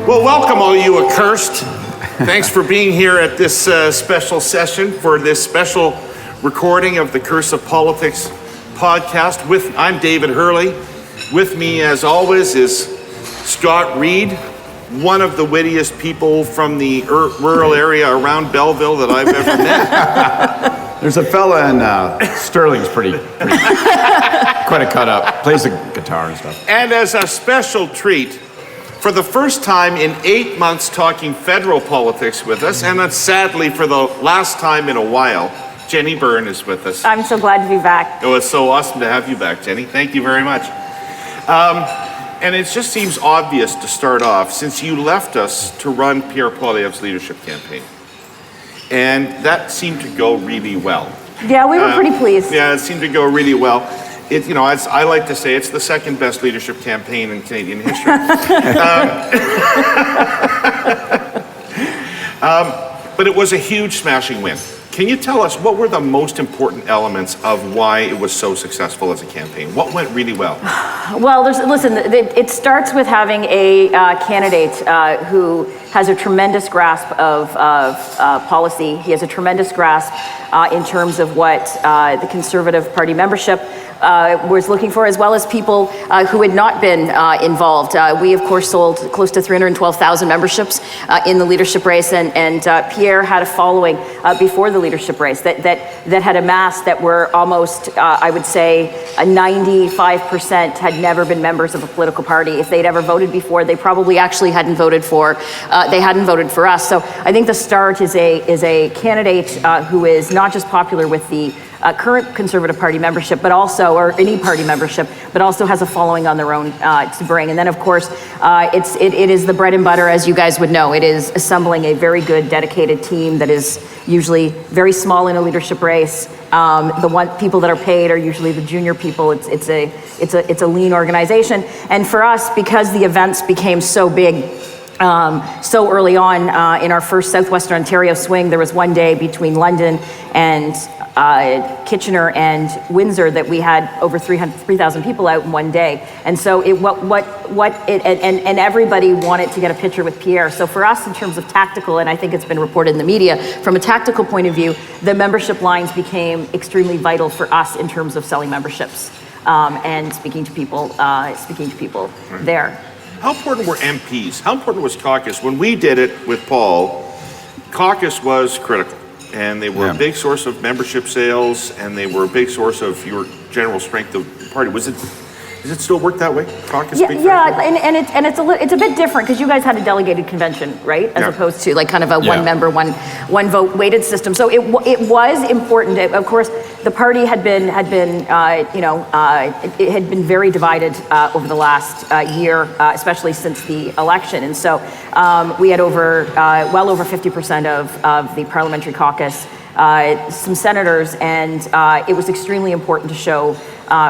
Well, welcome all you accursed. Thanks for being here at this special session for this special recording of the Curse of Politics podcast. I'm David Herle. With me, as always, is Scott Reid, one of the wittiest people from the rural area around Belleville that I've ever met. There's a fella in Sterling's pretty quite a cut up, plays the guitar and stuff. And as a special treat, for the first time in 8 months talking federal politics with us, and sadly for the last time in a while, Jenni Byrne is with us. I'm so glad to be back. Oh, it's so awesome to have you back, Jenni. Thank you very much. And it just seems obvious to start off, since you left us to run Pierre Poilievre's leadership campaign. And that seemed to go really well. Yeah, we were pretty pleased. Yeah, it seemed to go really well. As I like to say, it's the second best leadership campaign in Canadian history. But it was a huge smashing win. Can you tell us what were the most important elements of why it was so successful as a campaign? What went really well? Well, it starts with having a candidate who has a tremendous grasp of policy. He has a tremendous grasp in terms of what the Conservative Party membership was looking for, as well as people who had not been involved. We, of course, sold close to 312,000 memberships in the leadership race, and Pierre had a following before the leadership race that had amassed that were almost, I would say, 95% had never been members of a political party. If they'd ever voted before, they probably actually hadn't voted for us. So I think the start is a candidate who is not just popular with the current Conservative Party membership, but also, or any party membership, but also has a following on their own to bring. And then, of course, it is the bread and butter, as you guys would know. It is assembling a very good, dedicated team that is usually very small in a leadership race. The people that are paid are usually the junior people. It's a lean organization. And for us, because the events became so big, so early on in our first Southwestern Ontario swing, there was one day between London and Kitchener and Windsor that we had over 3,000 people out in one day. And so and everybody wanted to get a picture with Pierre. So for us, in terms of tactical, and I think it's been reported in the media, from a tactical point of view, the membership lines became extremely vital for us in terms of selling memberships and speaking to people there. How important were MPs? How important was caucus? When we did it with Paul, caucus was critical. And they were a big source of membership sales, and they were a big source of your general strength of the party. Does it still work that way? Caucus? Yeah, and it's a bit different because you guys had a delegated convention, right? As opposed to like kind of a one member, one vote weighted system. So it was important. Of course, the party had been very divided over the last year, especially since the election. And so we had well over 50% of the parliamentary caucus, some senators, and it was extremely important to show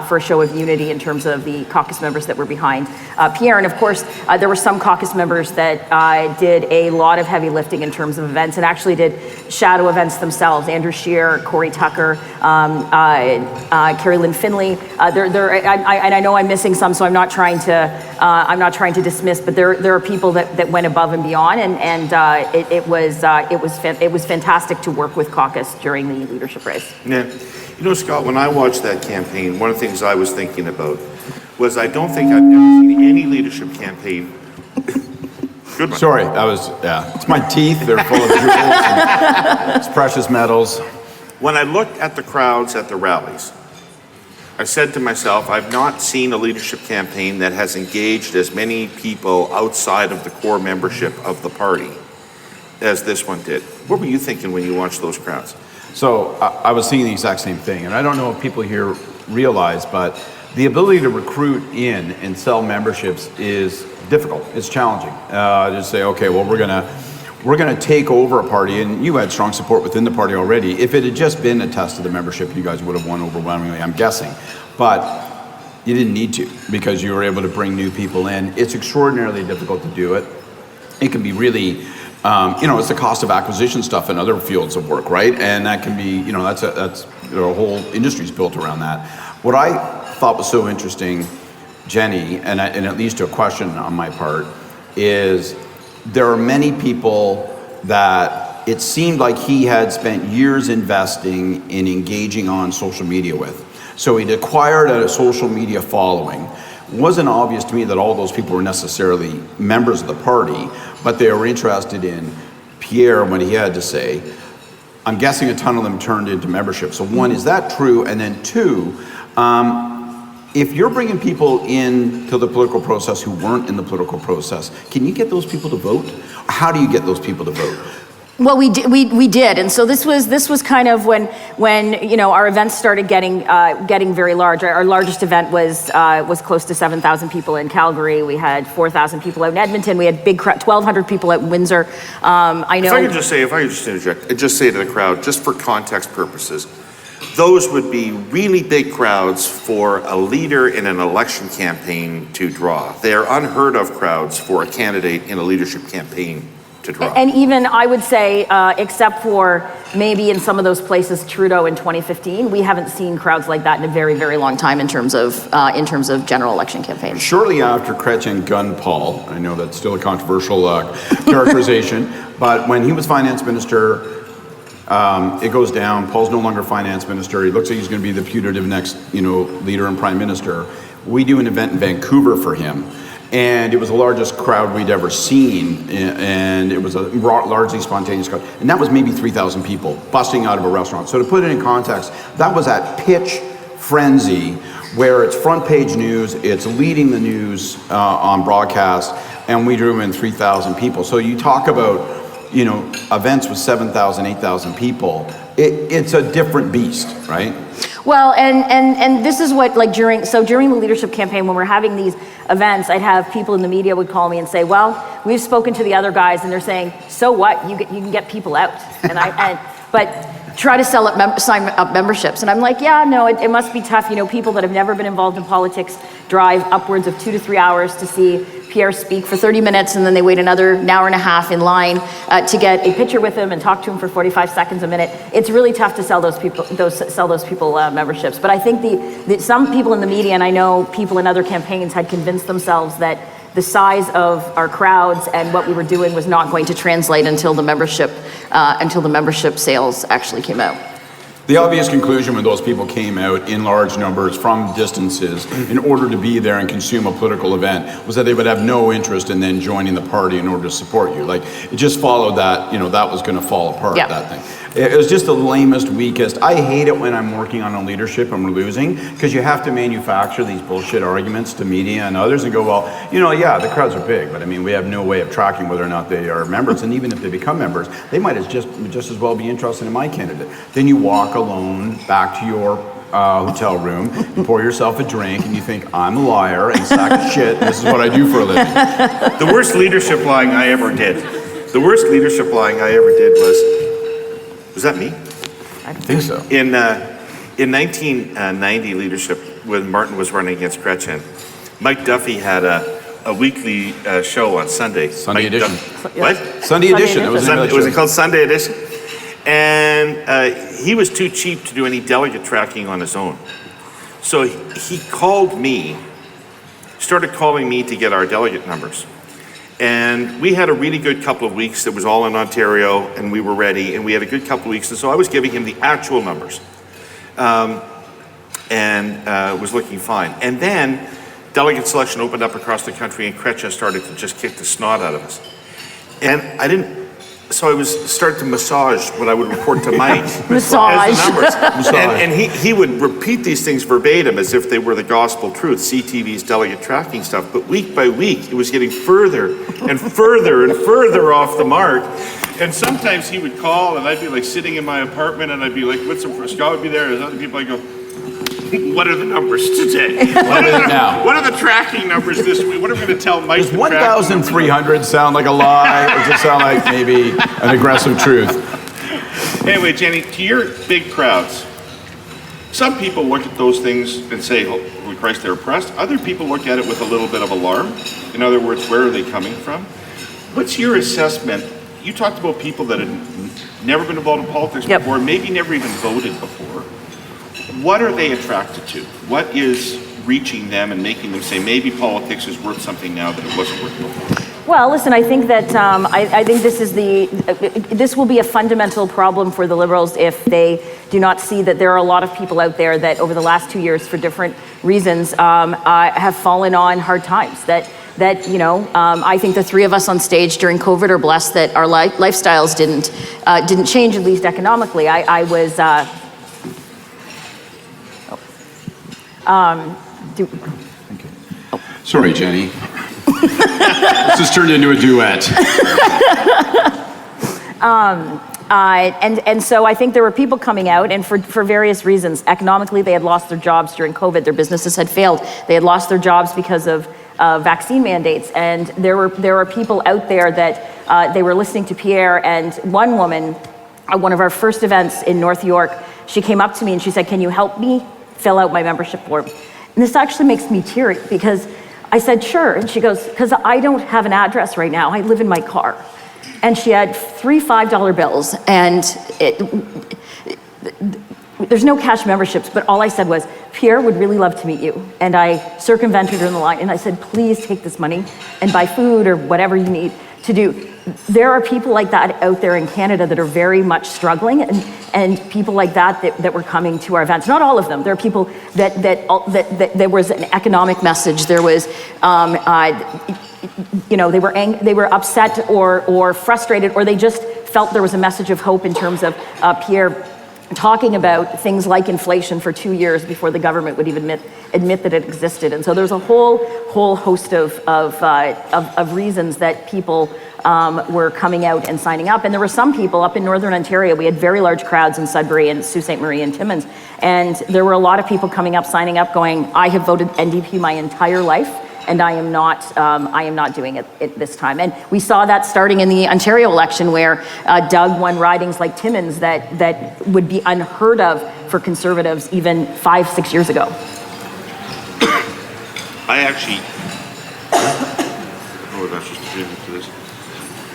for a show of unity in terms of the caucus members that were behind Pierre. And of course, there were some caucus members that did a lot of heavy lifting in terms of events and actually did shadow events themselves. Andrew Scheer, Corey Tucker, Carrie Lynn Finley. I know I'm missing some, so I'm not trying to dismiss, but there are people that went above and beyond, and it was fantastic to work with caucus during the leadership race. Yeah. You know, Scott, when I watched that campaign, one of the things I was thinking about was I don't think I've ever seen any leadership campaign. Good one. Sorry, it's my teeth. They're full of jewels and it's precious metals. When I looked at the crowds at the rallies, I said to myself, I've not seen a leadership campaign that has engaged as many people outside of the core membership of the party as this one did. What were you thinking when you watched those crowds? So I was thinking the exact same thing, and I don't know if people here realize, but the ability to recruit in and sell memberships is difficult. It's challenging. Just say, okay, well, we're gonna take over a party, and you had strong support within the party already. If it had just been a test of the membership, you guys would have won overwhelmingly, I'm guessing. But you didn't need to, because you were able to bring new people in. It's extraordinarily difficult to do it. It can be really, it's the cost of acquisition stuff in other fields of work, right? And that can be, that's a whole industry's built around that. What I thought was so interesting, Jenni, and at least a question on my part, is there are many people that it seemed like he had spent years investing in engaging on social media with. So he'd acquired a social media following. It wasn't obvious to me that all those people were necessarily members of the party, but they were interested in Pierre and what he had to say. I'm guessing a ton of them turned into membership. So one, is that true? And then two, if you're bringing people into the political process who weren't in the political process, can you get those people to vote? How do you get those people to vote? Well, we did, and so this was kind of when our events started getting very large. Our largest event was close to 7,000 people in Calgary. We had 4,000 people out in Edmonton. We had big 1,200 people out in Windsor. I know. If I could just interject, and just say to the crowd, just for context purposes, those would be really big crowds for a leader in an election campaign to draw. They are unheard of crowds for a candidate in a leadership campaign to draw. And even I would say, except for maybe in some of those places, Trudeau in 2015, we haven't seen crowds like that in a very, very long time in terms of general election campaigns. Shortly after Chrétien gunned Paul, I know that's still a controversial characterization, but when he was finance minister, it goes down. Paul's no longer finance minister. He looks like he's going to be the putative next, leader and prime minister. We do an event in Vancouver for him. And it was the largest crowd we'd ever seen, and it was a largely spontaneous crowd. And that was maybe 3,000 people busting out of a restaurant. So to put it in context, that was at pitch frenzy, where it's front page news, it's leading the news on broadcast, and we drew in 3,000 people. So you talk about, events with 7,000, 8,000 people, it's a different beast, right? Well, and this is what, during the leadership campaign, when we're having these events, I'd have people in the media would call me and say, well, we've spoken to the other guys and they're saying, so what, you can get people out. But try to sign up memberships. And I'm like, yeah, no, it must be tough. People that have never been involved in politics drive upwards of 2 to 3 hours to see Pierre speak for 30 minutes, and then they wait another hour and a half in line to get a picture with him and talk to him for 45 seconds a minute. It's really tough to sell those people memberships. But I think some people in the media, and I know people in other campaigns, had convinced themselves that the size of our crowds and what we were doing was not going to translate until the membership sales actually came out. The obvious conclusion when those people came out in large numbers from distances in order to be there and consume a political event was that they would have no interest in then joining the party in order to support you. It just followed that, that was going to fall apart, that thing. It was just the lamest, weakest. I hate it when I'm working on a leadership and we're losing, because you have to manufacture these bullshit arguments to media and others and go, well, the crowds are big, but we have no way of tracking whether or not they are members. And even if they become members, they might just as well be interested in my candidate. Then you walk alone back to your hotel room, you pour yourself a drink, and you think, I'm a liar and a sack of shit. This is what I do for a living. The worst leadership lying I ever did was that me? I think so. In 1990 leadership, when Martin was running against Chrétien, Mike Duffy had a weekly show on Sunday. Sunday edition. What? Sunday edition. Was it called Sunday edition? And he was too cheap to do any delegate tracking on his own. So he started calling me to get our delegate numbers. And we had a really good couple of weeks that was all in Ontario, and we were ready, and we had a good couple of weeks. And so I was giving him the actual numbers and was looking fine. And then delegate selection opened up across the country, and Chrétien started to just kick the snot out of us. And so I started to massage what I would report to Mike as the numbers. And he would repeat these things verbatim as if they were the gospel truth, CTV's delegate tracking stuff. But week by week, it was getting further and further and further off the mark. And sometimes he would call, and I'd be sitting in my apartment, and I'd be like, Scott would be there, there's other people, I go, what are the numbers today? What are the tracking numbers this week? What are we going to tell Mike? Does 1,300 sound like a lie, or does it sound like maybe an aggressive truth? Anyway, Jenni, to your big crowds, some people look at those things and say, holy Christ, they're oppressed. Other people look at it with a little bit of alarm. In other words, where are they coming from? What's your assessment? You talked about people that had never been involved in politics before, maybe never even voted before. What are they attracted to? What is reaching them and making them say, maybe politics is worth something now that it wasn't worth before? Well, listen, I think that I think this will be a fundamental problem for the Liberals if they do not see that there are a lot of people out there that over the last 2 years, for different reasons, have fallen on hard times. I think the three of us on stage during COVID are blessed that our lifestyles didn't change, at least economically. I was. Sorry, Jenny. This has turned into a duet. And so I think there were people coming out, and for various reasons. Economically, they had lost their jobs during COVID. Their businesses had failed. They had lost their jobs because of vaccine mandates. And there were people out there that they were listening to Pierre. And one woman, at one of our first events in North York, she came up to me and she said, "Can you help me fill out my membership form?" And this actually makes me teary because I said, "Sure." And she goes, "Because I don't have an address right now. I live in my car." And she had 3 $5 bills, and there's no cash memberships, but all I said was, "Pierre would really love to meet you." And I circumvented her in the line, and I said, "Please take this money and buy food or whatever you need to do." There are people like that out there in Canada that are very much struggling, and people like that were coming to our events. Not all of them. There are people that there was an economic message. There was, they were upset or frustrated, or they just felt there was a message of hope in terms of Pierre talking about things like inflation for 2 years before the government would even admit that it existed. And so there's a whole host of reasons that people were coming out and signing up. And there were some people up in Northern Ontario. We had very large crowds in Sudbury and Sault Ste. Marie and Timmins. And there were a lot of people coming up, signing up, going, "I have voted NDP my entire life, and I am not doing it this time." And we saw that starting in the Ontario election, where Doug won ridings like Timmins that would be unheard of for Conservatives even 5-6 years ago.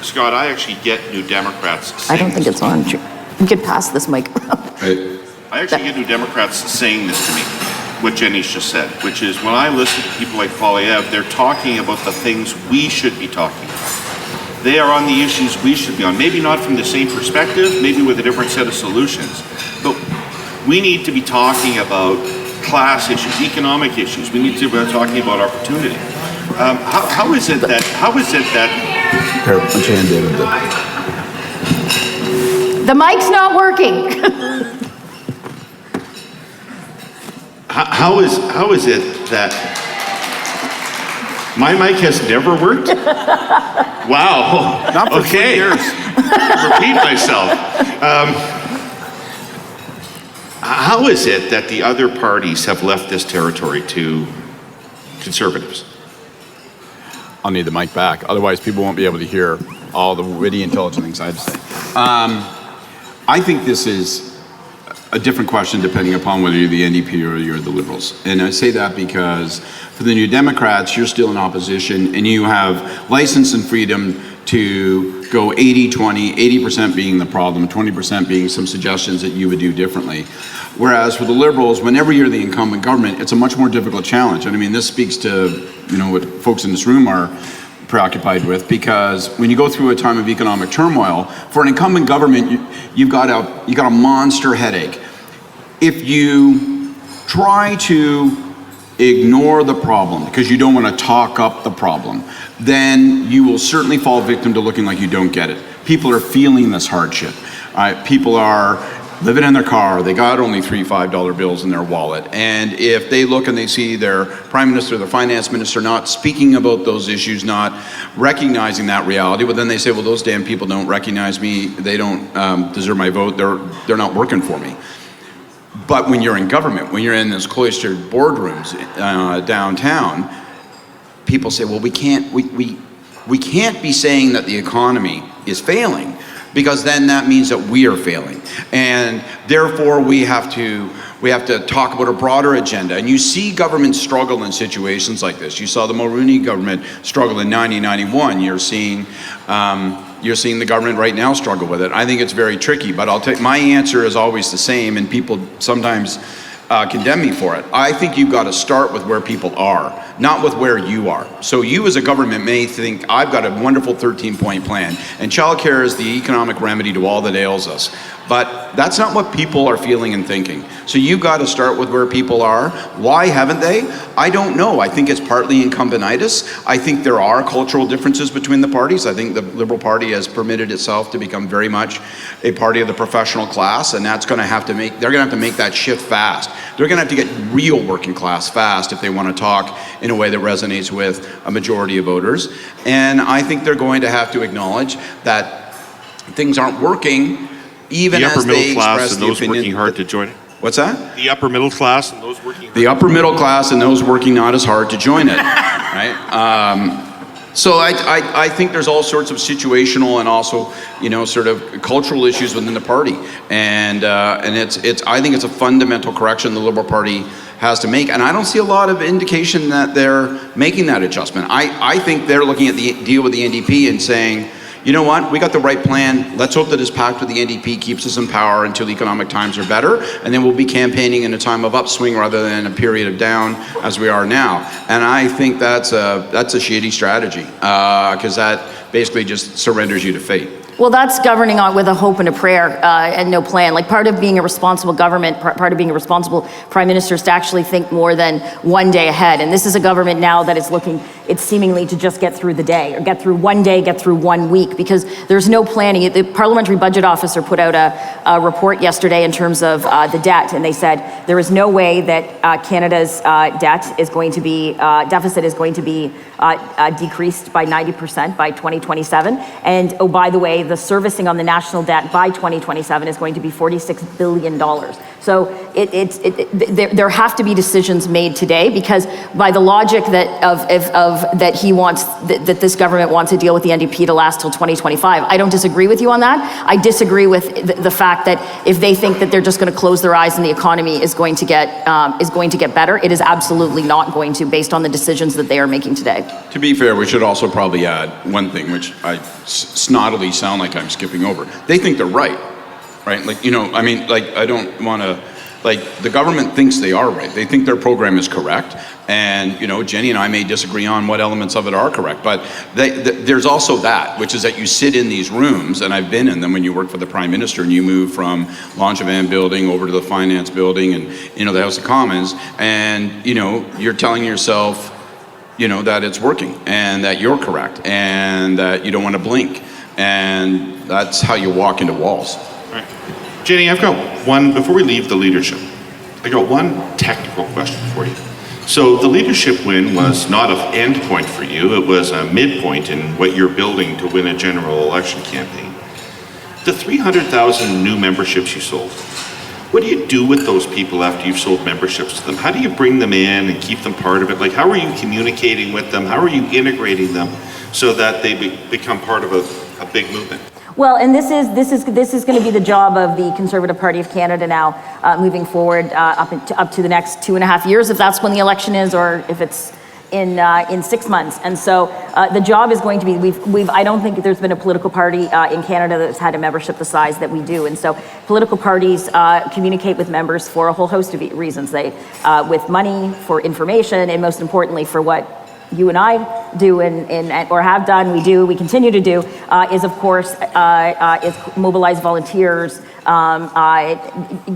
Scott, I actually get New Democrats saying I don't think it's on. You could pass this mic around. I actually get New Democrats saying this to me, what Jenny's just said, which is when I listen to people like Polyev, they're talking about the things we should be talking about. They are on the issues we should be on. Maybe not from the same perspective, maybe with a different set of solutions, but we need to be talking about class issues, economic issues. We need to be talking about opportunity. How is it that the mic's not working. How is it that my mic has never worked? Wow. Not for 3 years. Repeat myself. How is it that the other parties have left this territory to Conservatives? I'll need the mic back. Otherwise, people won't be able to hear all the witty, intelligent things I have to say. I think this is a different question depending upon whether you're the NDP or you're the Liberals. And I say that because for the New Democrats, you're still in opposition and you have license and freedom to go 80-20, 80% being the problem, 20% being some suggestions that you would do differently. Whereas for the Liberals, whenever you're the incumbent government, it's a much more difficult challenge. And I mean, this speaks to, what folks in this room are preoccupied with, because when you go through a time of economic turmoil, for an incumbent government, you've got a monster headache. If you try to ignore the problem because you don't want to talk up the problem, then you will certainly fall victim to looking like you don't get it. People are feeling this hardship. People are living in their car, they got only 3 $5 bills in their wallet. And if they look and they see their prime minister, their finance minister not speaking about those issues, not recognizing that reality, well then they say, well, those damn people don't recognize me, they don't deserve my vote, they're not working for me. But when you're in government, when you're in those cloistered boardrooms downtown, people say, well, we can't be saying that the economy is failing, because then that means that we are failing. And therefore we have to talk about a broader agenda. And you see government struggle in situations like this. You saw the Mulroney government struggle in 1991. You're seeing the government right now struggle with it. I think it's very tricky, but my answer is always the same, and people sometimes condemn me for it. I think you've got to start with where people are, not with where you are. So you as a government may think, I've got a wonderful 13-point plan, and childcare is the economic remedy to all that ails us. But that's not what people are feeling and thinking. So you've got to start with where people are. Why haven't they? I don't know. I think it's partly incumbentitis. I think there are cultural differences between the parties. I think the Liberal Party has permitted itself to become very much a party of the professional class, and that's going to have to make, they're going to have to make that shift fast. They're going to have to get real working class fast if they want to talk in a way that resonates with a majority of voters. And I think they're going to have to acknowledge that things aren't working, even as they express the opinion. The upper middle class and those working hard to join it. What's that? The upper middle class and those working hard. The upper middle class and those working not as hard to join it, right? So I think there's all sorts of situational and also, you know, sort of cultural issues within the party, and it's I think it's a fundamental correction the Liberal Party has to make, and I don't see a lot of indication that they're making that adjustment. I think they're looking at the deal with the NDP and saying, you know what, we got the right plan. Let's hope that this pact with the NDP keeps us in power until economic times are better, and then we'll be campaigning in a time of upswing rather than a period of down as we are now. And I think that's a shady strategy, because that basically just surrenders you to fate. Well, that's governing on with a hope and a prayer and no plan. Like, part of being a responsible government, part of being a responsible prime minister is to actually think more than one day ahead. And this is a government now that is looking, it's seemingly to just get through the day, or get through one day, get through 1 week, because there's no planning. The Parliamentary Budget Officer put out a report yesterday in terms of the debt, and they said there is no way that Canada's debt is going to be, deficit is going to be decreased by 90% by 2027. And oh, by the way, the servicing on the national debt by 2027 is going to be $46 billion. So there have to be decisions made today, because by the logic that he wants, that this government wants to deal with the NDP to last till 2025, I don't disagree with you on that. I disagree with the fact that if they think that they're just going to close their eyes and the economy is going to get better, it is absolutely not going to, based on the decisions that they are making today. To be fair, we should also probably add one thing, which I snottily sound like I'm skipping over. They think they're right? Like, you know, I mean, like, I don't want to, like, the government thinks they are right. They think their program is correct. And, you know, Jenny and I may disagree on what elements of it are correct, but there's also that, which is that you sit in these rooms, and I've been in them when you work for the Prime Minister, and you move from Langevin building over to the Finance building and, you know, the House of Commons, and, you know, you're telling yourself, you know, that it's working and that you're correct and that you don't want to blink. And that's how you walk into walls. All right. Jenny, I've got one, before we leave the leadership, I got one technical question for you. So the leadership win was not an end point for you, it was a midpoint in what you're building to win a general election campaign. The 300,000 new memberships you sold, what do you do with those people after you've sold memberships to them? How do you bring them in and keep them part of it? Like, how are you communicating with them? How are you integrating them so that they become part of a big movement? Well, and this is going to be the job of the Conservative Party of Canada now, moving forward up to the next 2.5 years, if that's when the election is, or if it's in 6 months. And so the job is going to be, I don't think there's been a political party in Canada that's had a membership the size that we do. And so political parties communicate with members for a whole host of reasons. They, with money, for information, and most importantly for what you and I do or have done, we continue to do, is of course, is mobilize volunteers,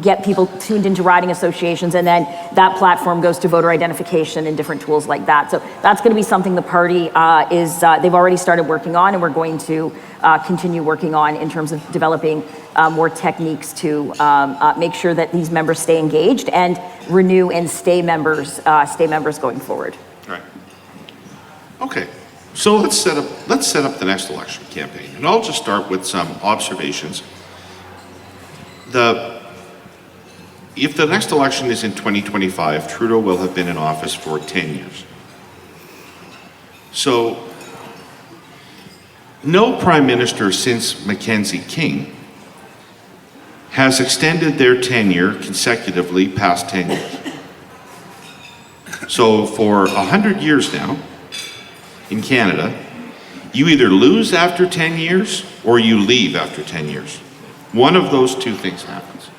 get people tuned into riding associations, and then that platform goes to voter identification and different tools like that. So that's going to be something the party they've already started working on, and we're going to continue working on in terms of developing more techniques to make sure that these members stay engaged and renew and stay members going forward. All right. Okay, so let's set up the next election campaign, and I'll just start with some observations. If the next election is in 2025, Trudeau will have been in office for 10 years. So, no prime minister since Mackenzie King has extended their tenure consecutively past 10 years. So for 100 years now, in Canada, you either lose after 10 years or you leave after 10 years. One of those two things happens.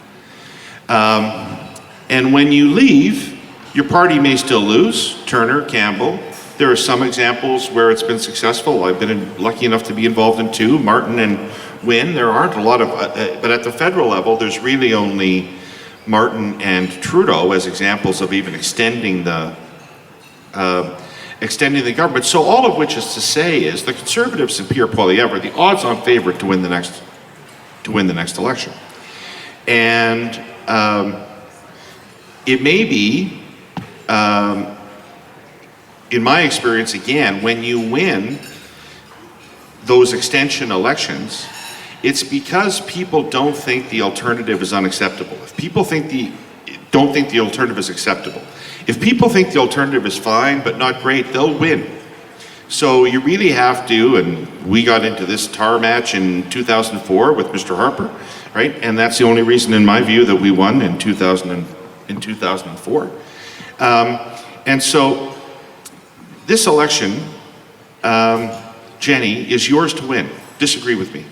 And when you leave, Your party may still lose, Turner, Campbell. There are some examples where it's been successful. I've been lucky enough to be involved in two, Martin and Wynne. There aren't a lot of, but at the federal level, there's really only Martin and Trudeau as examples of even extending the government. So all of which is to say is the Conservatives and Pierre Poilievre are the odds-on favorite to win the next election. And it may be, in my experience again, when you win those extension elections, it's because people don't think the alternative is unacceptable. If people don't think the alternative is acceptable, if people think the alternative is fine but not great, they'll win. So you really have to, and we got into this tar match in 2004 with Mr. Harper, right? And that's the only reason, in my view, that we won in 2004. And so this election, Jenni, is yours to win. Disagree with me.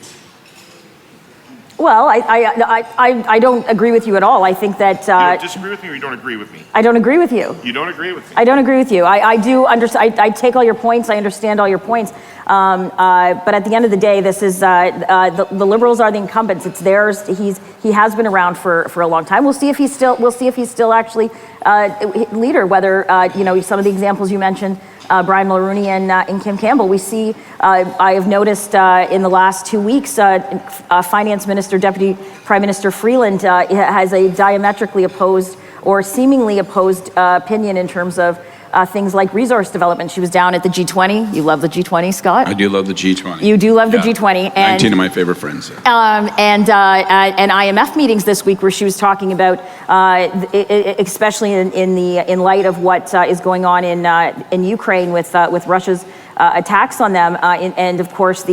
Well, I don't agree with you at all. I think that... you don't disagree with me or you don't agree with me? I don't agree with you. You don't agree with me? I don't agree with you. I do understand. I take all your points. I understand all your points. But at the end of the day, this is the Liberals are the incumbents. It's theirs. He has been around for a long time. We'll see if he's still actually leader. Whether some of the examples you mentioned, Brian Mulroney and Kim Campbell. We see. I have noticed in the last 2 weeks, Finance Minister, Deputy Prime Minister Freeland has a diametrically opposed or seemingly opposed opinion in terms of things like resource development. She was down at the G20. You love the G20, Scott? I do love the G20. You do love the G20. And 19 of my favorite friends. And IMF meetings this week where she was talking about, especially in light of what is going on in Ukraine with Russia's attacks on them, and of course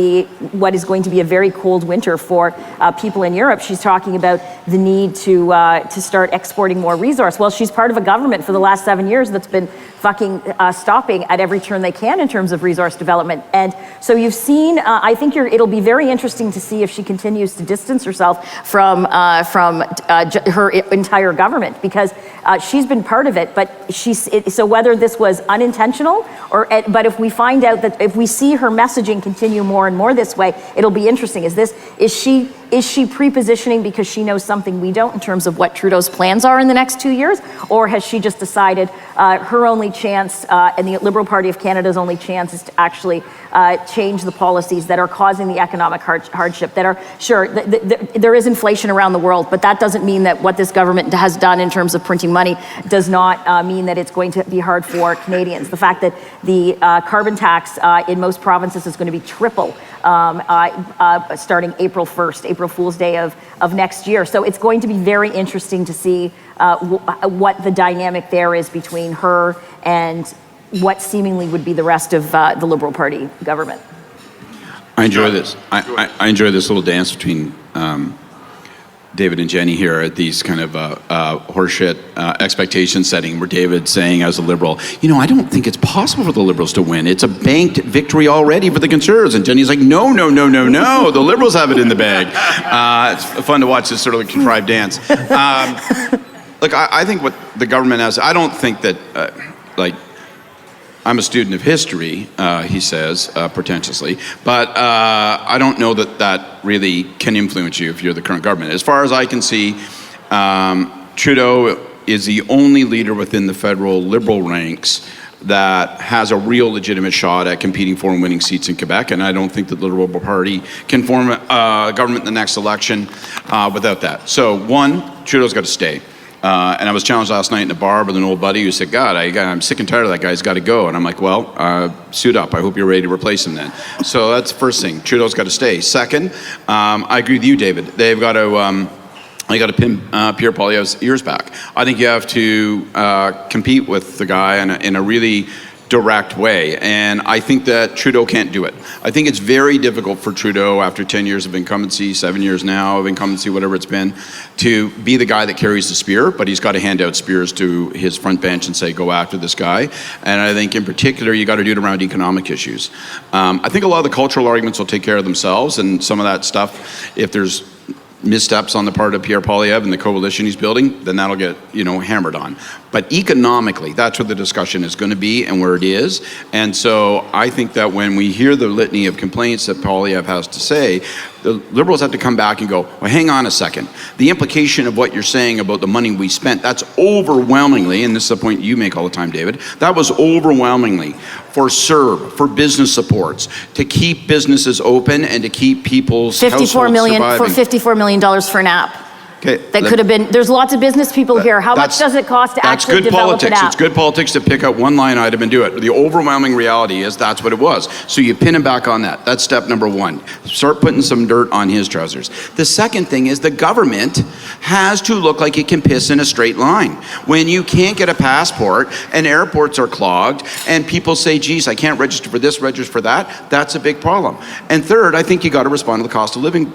what is going to be a very cold winter for people in Europe. She's talking about the need to start exporting more resource. Well, she's part of a government for the last 7 years that's been fucking stopping at every turn they can in terms of resource development. And so you've seen, I think it'll be very interesting to see if she continues to distance herself from her entire government, because she's been part of it. But so whether this was unintentional but if we find out that if we see her messaging continue more and more this way, it'll be interesting. Is she pre-positioning because she knows something we don't in terms of what Trudeau's plans are in the next 2 years? Or has she just decided her only chance and the Liberal Party of Canada's only chance is to actually change the policies that are causing the economic hardship, that are, sure, there is inflation around the world, but that doesn't mean that what this government has done in terms of printing money does not mean that it's going to be hard for Canadians. The fact that the carbon tax in most provinces is going to be triple starting April 1st, April Fool's Day of next year. So it's going to be very interesting to see what the dynamic there is between her and what seemingly would be the rest of the Liberal Party government. I enjoy this. I enjoy this little dance between David and Jenni here at these kind of horseshit expectation setting where David's saying as a Liberal, I don't think it's possible for the Liberals to win. It's a banked victory already for the Conservatives. And Jenni's like, no, the Liberals have it in the bag. It's fun to watch this sort of contrived dance. Look, I think what the government has, I don't think that, I'm a student of history, he says, pretentiously, but I don't know that really can influence you if you're the current government. As far as I can see, Trudeau is the only leader within the federal Liberal ranks that has a real legitimate shot at competing for and winning seats in Quebec, and I don't think that the Liberal Party can form a government in the next election without that. So, one, Trudeau's got to stay. And I was challenged last night in a bar with an old buddy who said, God, I'm sick and tired of that guy, he's got to go. And I'm like, well, suit up. I hope you're ready to replace him then. So that's the first thing. Trudeau's got to stay. Second, I agree with you, David. They've got to pin Pierre Poilievre's ears back. I think you have to compete with the guy in a really direct way. And I think that Trudeau can't do it. I think it's very difficult for Trudeau after 10 years of incumbency, 7 years now of incumbency, whatever it's been, to be the guy that carries the spear, but he's got to hand out spears to his front bench and say, go after this guy. And I think in particular, you got to do it around economic issues. I think a lot of the cultural arguments will take care of themselves, and some of that stuff, if there's missteps on the part of Pierre Poilievre and the coalition he's building, then that'll get, hammered on. But economically, that's where the discussion is going to be and where it is. And so I think that when we hear the litany of complaints that Poilievre has to say, the Liberals have to come back and go, well, hang on a second. The implication of what you're saying about the money we spent, that's overwhelmingly, and this is a point you make all the time, David, that was overwhelmingly for CERB, for business supports, to keep businesses open and to keep people's households surviving. $54 million for an app. Okay, that could have been, there's lots of business people here. How much does it cost to actually develop an app? It's good politics to pick out one line item and do it. The overwhelming reality is that's what it was. So you pin him back on that. That's step number one. Start putting some dirt on his trousers. The second thing is the government has to look like it can piss in a straight line. When you can't get a passport and airports are clogged and people say, geez, I can't register for this, register for that, that's a big problem. And third, I think you got to respond to the cost of living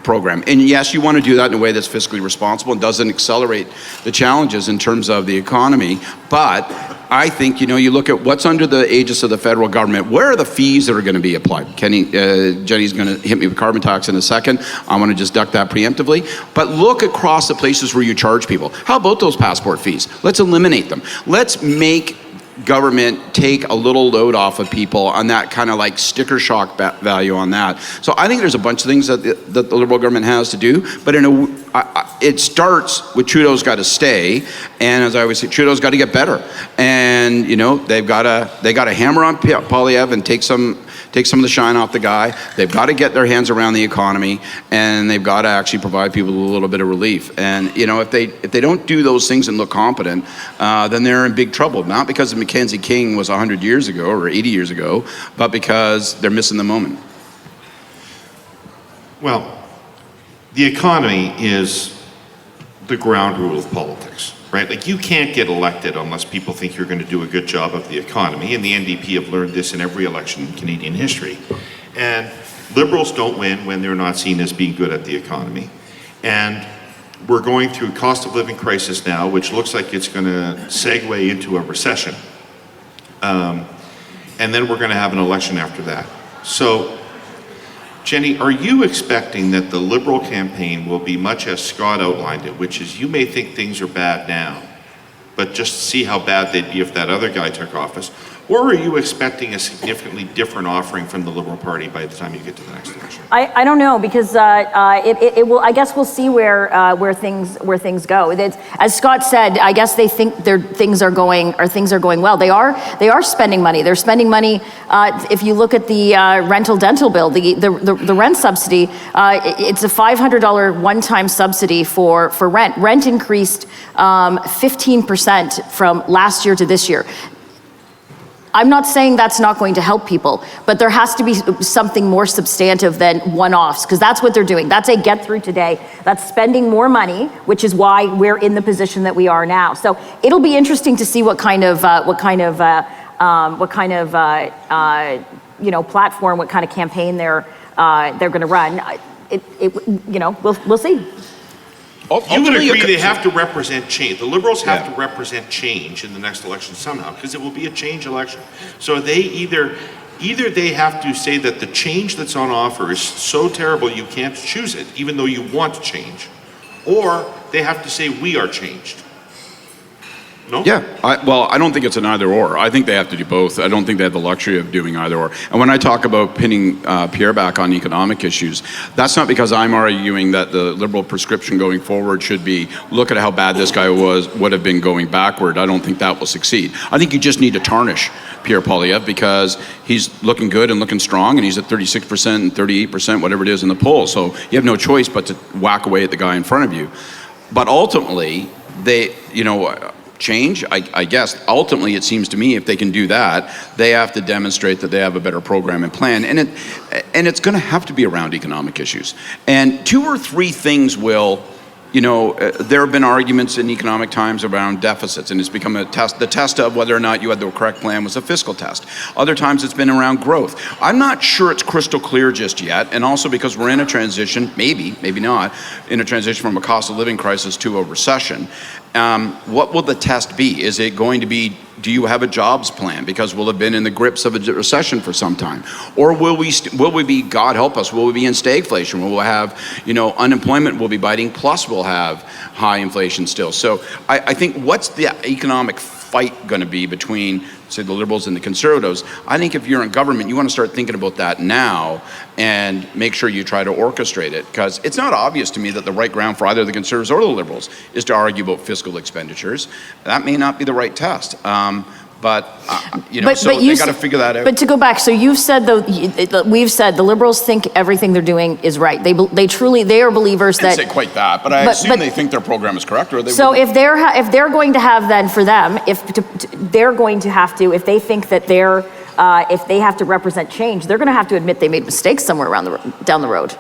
program. And yes, you want to do that in a way that's fiscally responsible and doesn't accelerate the challenges in terms of the economy. But I think, you look at what's under the aegis of the federal government, where are the fees that are going to be applied? Jenny's going to hit me with carbon tax in a second. I want to just duck that preemptively. But look across the places where you charge people. How about those passport fees? Let's eliminate them. Let's make government take a little load off of people on that kind of like sticker shock value on that. So I think there's a bunch of things that the Liberal government has to do, but it starts with Trudeau's got to stay, and as I always say, Trudeau's got to get better. And they got to hammer on Poilievre and take some of the shine off the guy. They've got to get their hands around the economy, and they've got to actually provide people with a little bit of relief. And if they don't do those things and look competent, then they're in big trouble. Not because Mackenzie King was 100 years ago or 80 years ago, but because they're missing the moment. Well, the economy is the ground rule of politics, right? Like, you can't get elected unless people think you're going to do a good job of the economy, and the NDP have learned this in every election in Canadian history. And Liberals don't win when they're not seen as being good at the economy. And we're going through a cost of living crisis now, which looks like it's going to segue into a recession. And then we're going to have an election after that. So, Jenny, are you expecting that the Liberal campaign will be much as Scott outlined it, which is you may think things are bad now, but just see how bad they'd be if that other guy took office? Or are you expecting a significantly different offering from the Liberal Party by the time you get to the next election? I don't know, because it will. I guess we'll see where things go. As Scott said, I guess they think things are going well. They are spending money. They're spending money. If you look at the rental dental bill, the rent subsidy, it's a $500 one-time subsidy for rent. Rent increased 15% from last year to this year. I'm not saying that's not going to help people, but there has to be something more substantive than one-offs, because that's what they're doing. That's a get through today. That's spending more money, which is why we're in the position that we are now. So it'll be interesting to see what kind of platform, what kind of campaign they're going to run. We'll see. You would agree they have to represent change. The Liberals have to represent change in the next election somehow, because it will be a change election. So they either they have to say that the change that's on offer is so terrible you can't choose it, even though you want change, or they have to say we are changed. No? Yeah, I don't think it's an either or. I think they have to do both. I don't think they have the luxury of doing either or. And when I talk about pinning Pierre back on economic issues, that's not because I'm arguing that the Liberal prescription going forward should be, look at how bad this guy would have been going backward. I don't think that will succeed. I think you just need to tarnish Pierre Poilievre because he's looking good and looking strong, and he's at 36% and 38%, whatever it is in the poll. So you have no choice but to whack away at the guy in front of you. But ultimately, change, I guess, ultimately it seems to me if they can do that, they have to demonstrate that they have a better program and plan, and it's going to have to be around economic issues. And two or three things will, there have been arguments in economic times around deficits, and it's become a test. The test of whether or not you had the correct plan was a fiscal test. Other times it's been around growth. I'm not sure it's crystal clear just yet, and also because we're in a transition, maybe not, in a transition from a cost of living crisis to a recession. What will the test be? Is it going to be Do you have a jobs plan? Because we'll have been in the grips of a recession for some time. Or will we be, God help us, will we be in stagflation? Will we have, unemployment will be biting, plus we'll have high inflation still. So I think what's the economic fight going to be between, say, the Liberals and the Conservatives? I think if you're in government, you want to start thinking about that now and make sure you try to orchestrate it, because it's not obvious to me that the right ground for either the Conservatives or the Liberals is to argue about fiscal expenditures. That may not be the right test. But they got to figure that out. But to go back, so you've said, we've said the Liberals think everything they're doing is right. They are believers that. I didn't say quite that, but I assume they think their program is correct, or they. So if they're going to have, then for them, they're going to have to, if they think that if they have to represent change, they're going to have to admit they made mistakes somewhere down the road.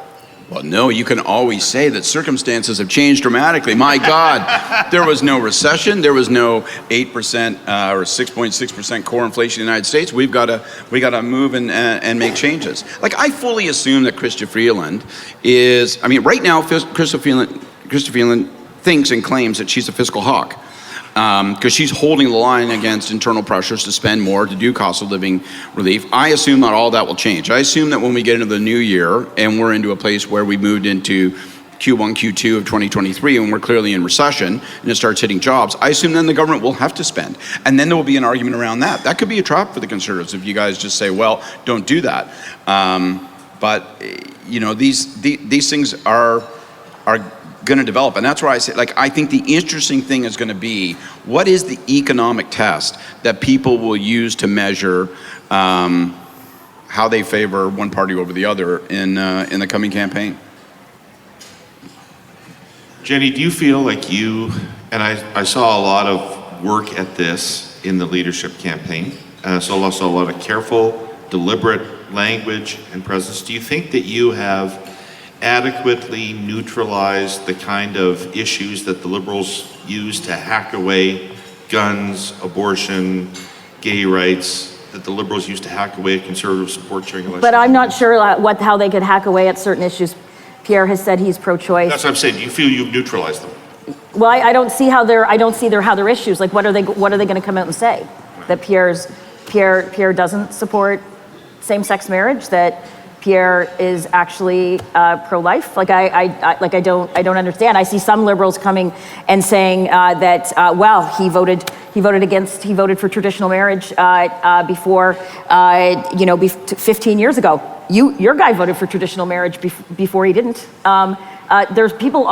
Well, no, you can always say that circumstances have changed dramatically. My God, there was no recession. There was no 8% or 6.6% core inflation in the United States. We got to move and make changes. Like, I fully assume that Chrystia Freeland is. I mean, right now, Chrystia Freeland thinks and claims that she's a fiscal hawk. Because she's holding the line against internal pressures to spend more to do cost of living relief. I assume not all that will change. I assume that when we get into the new year and we're into a place where we moved into Q1, Q2 of 2023 and we're clearly in recession and it starts hitting jobs, I assume then the government will have to spend. And then there will be an argument around that. That could be a trap for the Conservatives if you guys just say, well, don't do that. But these things are going to develop, and that's why I say, I think the interesting thing is going to be, what is the economic test that people will use to measure how they favor one party over the other in the coming campaign? Jenni, do you feel like and I saw a lot of work at this in the leadership campaign, so I saw a lot of careful, deliberate language and presence. Do you think that you have adequately neutralized the kind of issues that the Liberals use to hack away guns, abortion, gay rights, that the Liberals use to hack away Conservative support during elections? But I'm not sure how they could hack away at certain issues. Pierre has said he's pro-choice. That's what I'm saying. Do you feel you've neutralized them? Well, I don't see how they're issues. Like, what are they going to come out and say? That Pierre doesn't support same-sex marriage, that Pierre is actually pro-life. I don't understand. I see some Liberals coming and saying that he voted for traditional marriage before 15 years ago. Your guy voted for traditional marriage before he didn't. There's people.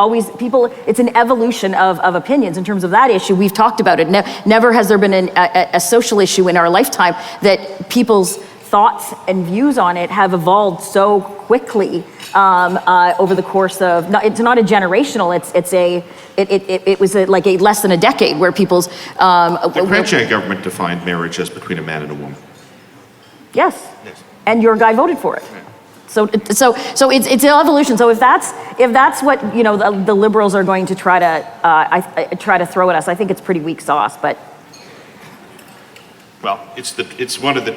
It's an evolution of opinions in terms of that issue. We've talked about it. Never has there been a social issue in our lifetime that people's thoughts and views on it have evolved so quickly over the course of. It's not a generational. It was like a less than a decade where people's. The French government defined marriage as between a man and a woman. Yes. And your guy voted for it. So it's an evolution. So if that's what the Liberals are going to try to throw at us, I think it's pretty weak sauce. But. Well, it's one of the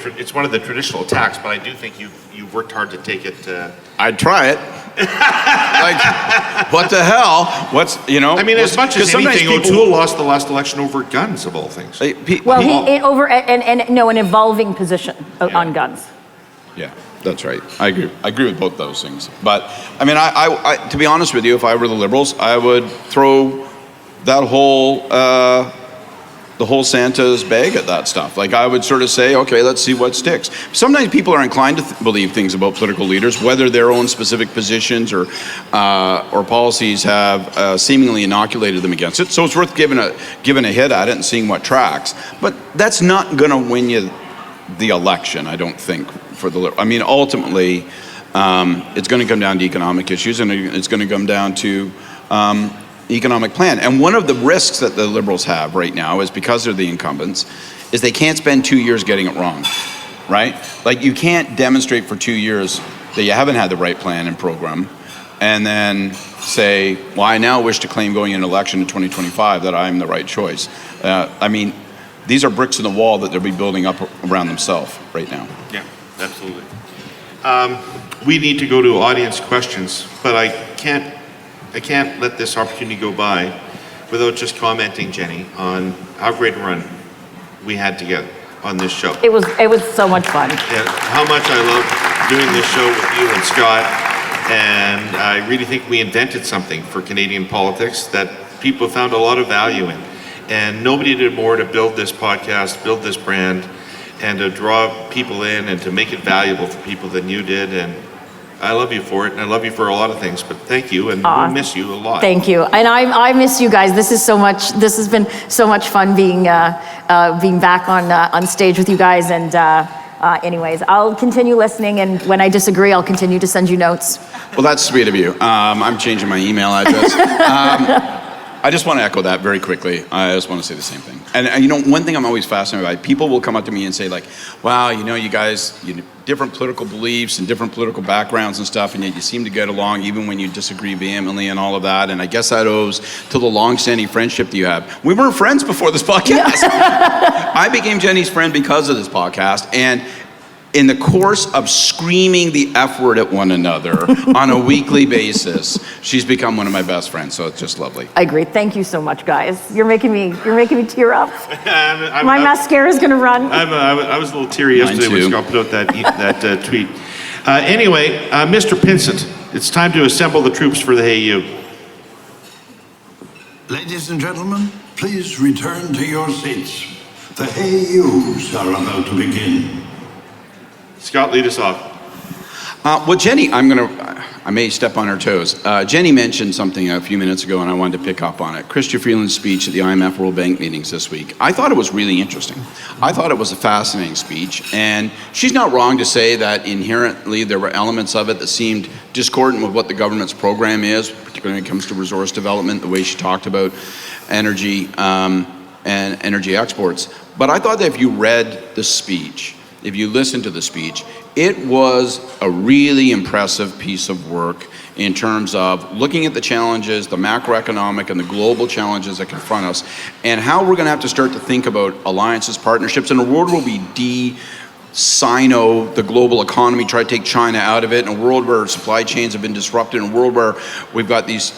traditional attacks, but I do think you've worked hard to take it. I'd try it. What the hell? I mean, as much as anything, O'Toole lost the last election over guns, of all things. An evolving position on guns. Yeah, that's right. I agree with both those things. But I mean, I to be honest with you, if I were the Liberals, I would throw that whole. The whole Santa's bag at that stuff. I would sort of say, okay, let's see what sticks. Sometimes people are inclined to believe things about political leaders, whether their own specific positions or policies have seemingly inoculated them against it. So it's worth giving a hit at it and seeing what tracks. But that's not going to win you the election, I don't think. Ultimately, it's going to come down to economic issues, and it's going to come down to. Economic plan. And one of the risks that the Liberals have right now is, because they're the incumbents, is they can't spend 2 years getting it wrong, right? You can't demonstrate for 2 years that you haven't had the right plan and program and then say, well, I now wish to claim going into election in 2025 that I'm the right choice. These are bricks in the wall that they'll be building up around themselves right now. Yeah, absolutely. We need to go to audience questions, but I can't let this opportunity go by without just commenting, Jenni, on how great a run we had together on this show. It was so much fun. And how much I love doing this show with you and Scott. And I really think we invented something for Canadian politics that people found a lot of value in. And nobody did more to build this podcast, build this brand, and to draw people in and to make it valuable for people than you did. And I love you for it, and I love you for a lot of things, but thank you, and we'll miss you a lot. Thank you, and I miss you guys. This has been so much fun being back on stage with you guys. And anyways, I'll continue listening, and when I disagree, I'll continue to send you notes. Well, that's sweet of you. I'm changing my email address. I just want to echo that very quickly. I just want to say the same thing. And you know, one thing I'm always fascinated by, people will come up to me and say like, wow, you know, you guys, different political beliefs and different political backgrounds and stuff, and yet you seem to get along even when you disagree vehemently and all of that. And I guess that owes to the long-standing friendship that you have. We weren't friends before this podcast. I became Jenni's friend because of this podcast. And in the course of screaming the F word at one another on a weekly basis, she's become one of my best friends, so it's just lovely. I agree. Thank you so much, guys. You're making me tear up. My mascara's gonna run. I was a little teary yesterday when Scott put out that tweet. Anyway, Mr. Pinsent, it's time to assemble the troops for the Hey You. Ladies and gentlemen, please return to your seats. The Hey Yous are about to begin. Scott, lead us off. Well, Jenni, I may step on her toes. Jenni mentioned something a few minutes ago, and I wanted to pick up on it. Freeland's speech at the IMF World Bank meetings this week. I thought it was really interesting. I thought it was a fascinating speech, and she's not wrong to say that inherently there were elements of it that seemed discordant with what the government's program is, particularly when it comes to resource development, the way she talked about energy and energy exports. But I thought that if you read the speech, if you listen to the speech, it was a really impressive piece of work in terms of looking at the challenges, the macroeconomic and the global challenges that confront us, and how we're going to have to start to think about alliances, partnerships, in a world where we Sino the global economy, try to take China out of it, in a world where supply chains have been disrupted, in a world where we've got these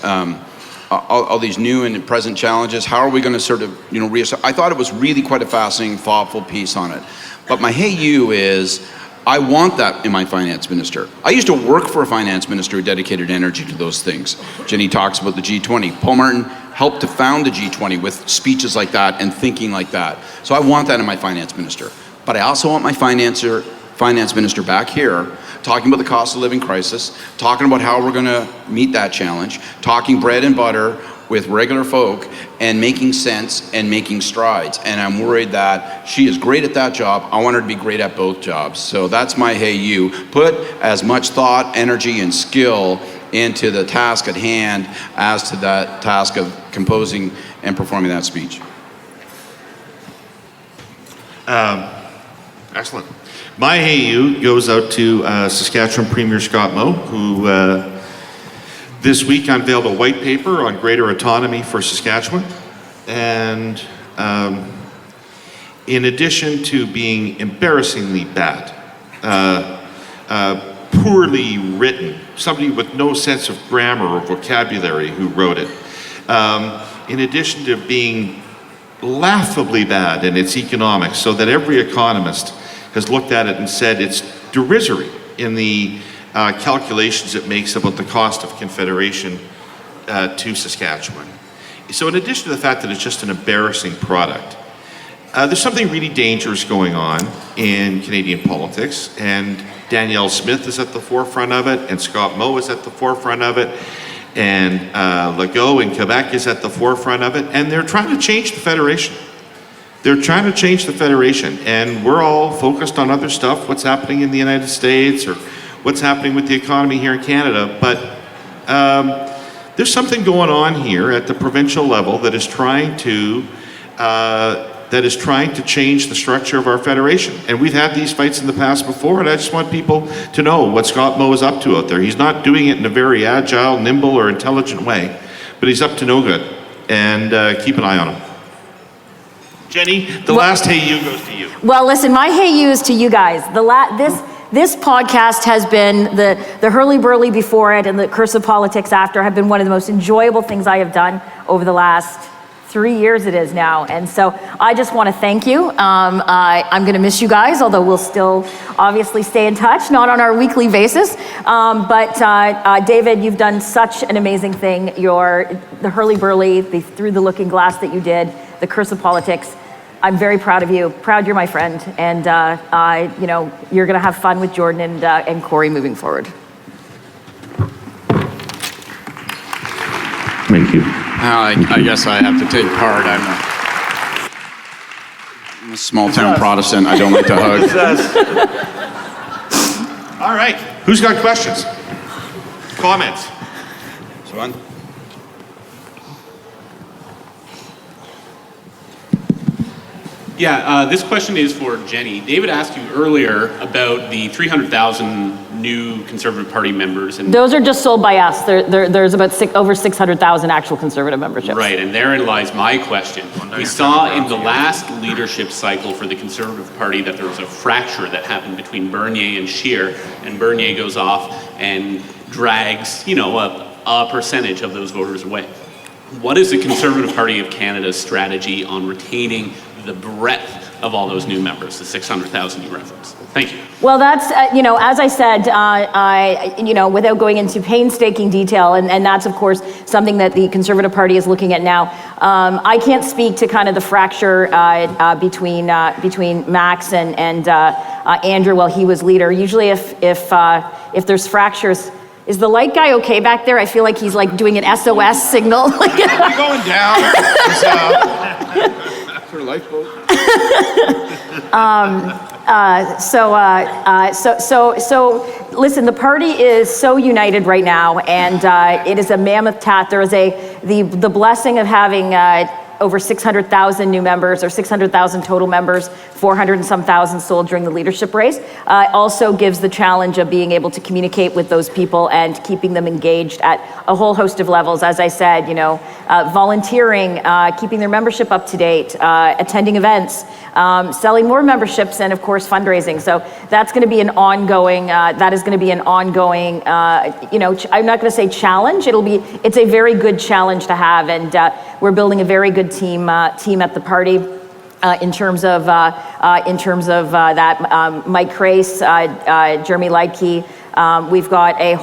all these new and present challenges. How are we going to sort of reassess? I thought it was really quite a fascinating, thoughtful piece on it. But my hey you is, I want that in my finance minister. I used to work for a finance minister who dedicated energy to those things. Jenni talks about the G20. Paul Martin helped to found the G20 with speeches like that and thinking like that. So I want that in my finance minister. But I also want my finance minister back here talking about the cost of living crisis, talking about how we're going to meet that challenge, talking bread and butter with regular folk and making sense and making strides. And I'm worried that she is great at that job. I want her to be great at both jobs. So that's my hey you. Put as much thought, energy, and skill into the task at hand as to that task of composing and performing that speech. Excellent. My hey you goes out to Saskatchewan Premier Scott Moe, who this week unveiled a white paper on greater autonomy for Saskatchewan. And in addition to being embarrassingly bad, poorly written, somebody with no sense of grammar or vocabulary who wrote it, in addition to being laughably bad in its economics, so that every economist has looked at it and said it's derisory in the calculations it makes about the cost of Confederation to Saskatchewan. So in addition to the fact that it's just an embarrassing product, there's something really dangerous going on in Canadian politics, and Danielle Smith is at the forefront of it, and Scott Moe is at the forefront of it, and Legault in Quebec is at the forefront of it, and they're trying to change the Federation. They're trying to change the Federation, and we're all focused on other stuff, what's happening in the United States or what's happening with the economy here in Canada, but there's something going on here at the provincial level that is trying to change the structure of our federation. And we've had these fights in the past before, and I just want people to know what Scott Moe is up to out there. He's not doing it in a very agile, nimble, or intelligent way, but he's up to no good. And keep an eye on him. Jenni, the last hey you goes to you. Well, listen, my hey you is to you guys. This podcast has been, the hurly-burly before it and the curse of politics after have been one of the most enjoyable things I have done over the last 3 years it is now. And so I just want to thank you. I'm going to miss you guys, although we'll still obviously stay in touch, not on our weekly basis. But David, you've done such an amazing thing. The hurly-burly, the Through the Looking Glass that you did, the Curse of Politics. I'm very proud of you. Proud you're my friend. And you're going to have fun with Jordan and Corey moving forward. Thank you. I guess I have to take part. I'm a small-town Protestant. I don't like to hug. All right. Who's got questions? Comments? One. Yeah, this question is for Jenny. David asked you earlier about the 300,000 new Conservative Party members. And Those are just sold by us. There's about over 600,000 actual Conservative memberships. right, and therein lies my question. We saw in the last leadership cycle for the Conservative Party that there was a fracture that happened between Bernier and Scheer, and Bernier goes off and drags, a percentage of those voters away. What is the Conservative Party of Canada's strategy on retaining the breadth of all those new members, the 600,000 you referenced? Thank you. Well, that's, as I said, without going into painstaking detail, and that's, of course, something that the Conservative Party is looking at now. I can't speak to kind of the fracture between Max and Andrew while he was leader. Usually if there's fractures, is the light guy okay back there? I feel like he's like doing an SOS signal. Are we going down? For lifeboat. So listen, the party is so united right now, and it is a mammoth task. There is the blessing of having over 600,000 new members, or 600,000 total members, 400 and some thousand sold during the leadership race. Also gives the challenge of being able to communicate with those people and keeping them engaged at a whole host of levels. As I said, volunteering, keeping their membership up to date, attending events, selling more memberships, and of course fundraising. So that's going to be an ongoing. I'm not going to say challenge. It's a very good challenge to have, and we're building a very good team at the party. In terms of that, Mike Crace, Jeremy Leidke, we've got a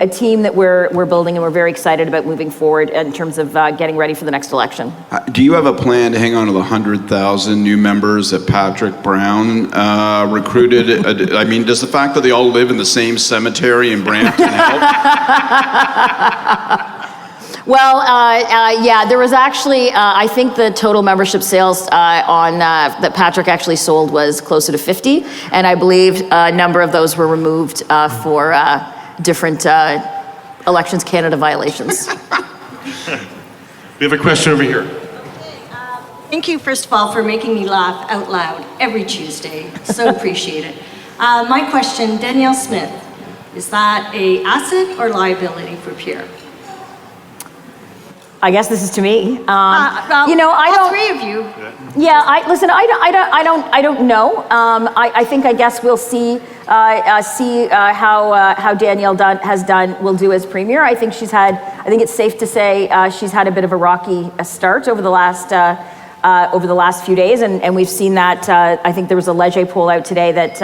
team that we're building, and we're very excited about moving forward in terms of getting ready for the next election. Do you have a plan to hang on to the 100,000 new members that Patrick Brown recruited? I mean, does the fact that they all live in the same cemetery in Brampton help? Well, yeah, there was actually, I think the total membership sales that Patrick actually sold was closer to 50, and I believe a number of those were removed for different Elections Canada violations. We have a question over here. Thank you, first of all, for making me laugh out loud every Tuesday. So appreciate it. My question, Danielle Smith, is that an asset or liability for Pierre? I guess this is to me. All three of you. Yeah, I don't know. I guess we'll see how Danielle will do as premier. I think it's safe to say she's had a bit of a rocky start over the last few days, and we've seen that. I think there was a Leger poll out today that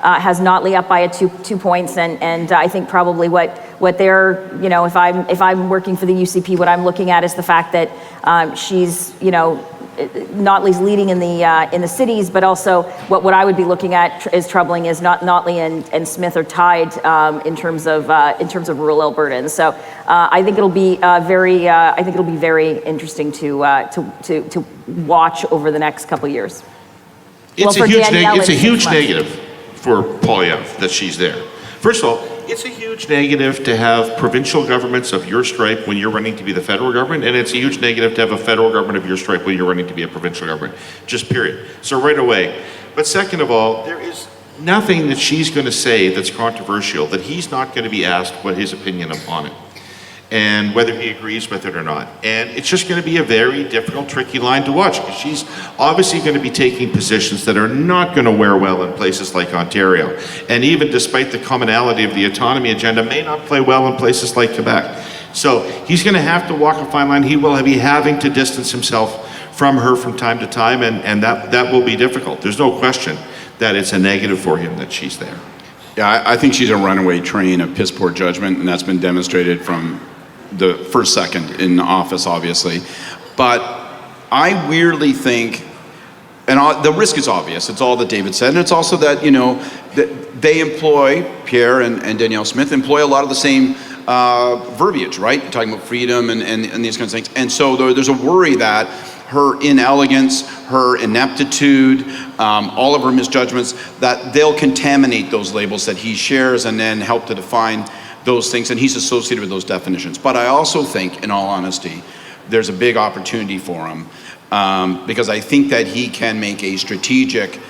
has Notley up by two points, and I think probably what they're, if I'm working for the UCP, what I'm looking at is the fact that she's, Notley's leading in the cities, but also what I would be looking at is troubling is Notley and Smith are tied in terms of rural Alberta, and so I think it'll be very interesting to watch over the next couple of years. It's a huge negative for Poilievre that she's there. First of all, it's a huge negative to have provincial governments of your stripe when you're running to be the federal government, and it's a huge negative to have a federal government of your stripe when you're running to be a provincial government, just period. So right away. But second of all, there is nothing that she's going to say that's controversial that he's not going to be asked what his opinion upon it, and whether he agrees with it or not. And it's just going to be a very difficult, tricky line to watch, because she's obviously going to be taking positions that are not going to wear well in places like Ontario. And even despite the commonality of the autonomy agenda, may not play well in places like Quebec. So he's going to have to walk a fine line. He will be having to distance himself from her from time to time, and that will be difficult. There's no question that it's a negative for him that she's there. Yeah, I think she's a runaway train of piss poor judgment, and that's been demonstrated from the first second in office, obviously. But I weirdly think, and the risk is obvious, it's all that David said, and it's also that, that they employ, Pierre and Danielle Smith, employ a lot of the same verbiage, right? You're talking about freedom and these kinds of things. And so there's a worry that her inelegance, her ineptitude, all of her misjudgments, that they'll contaminate those labels that he shares and then help to define those things, and he's associated with those definitions. But I also think, in all honesty, there's a big opportunity for him because I think that he can make a strategic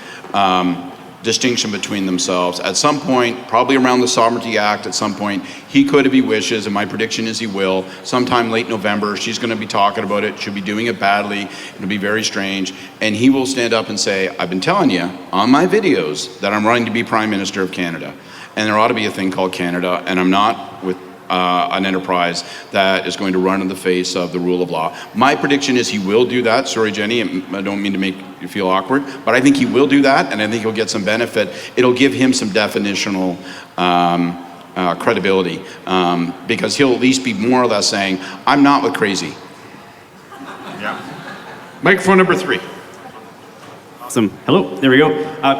distinction between themselves. At some point, probably around the Sovereignty Act, at some point, he could if he wishes, and my prediction is he will, sometime late November, she's going to be talking about it, she'll be doing it badly, it'll be very strange, and he will stand up and say, I've been telling you on my videos that I'm running to be Prime Minister of Canada, and there ought to be a thing called Canada, and I'm not with an enterprise that is going to run in the face of the rule of law. My prediction is he will do that. Sorry, Jenny, I don't mean to make you feel awkward, but I think he will do that, and I think he'll get some benefit. It'll give him some definitional credibility because he'll at least be more or less saying, I'm not with crazy. Yeah. Microphone number 3. Awesome. Hello. There we go.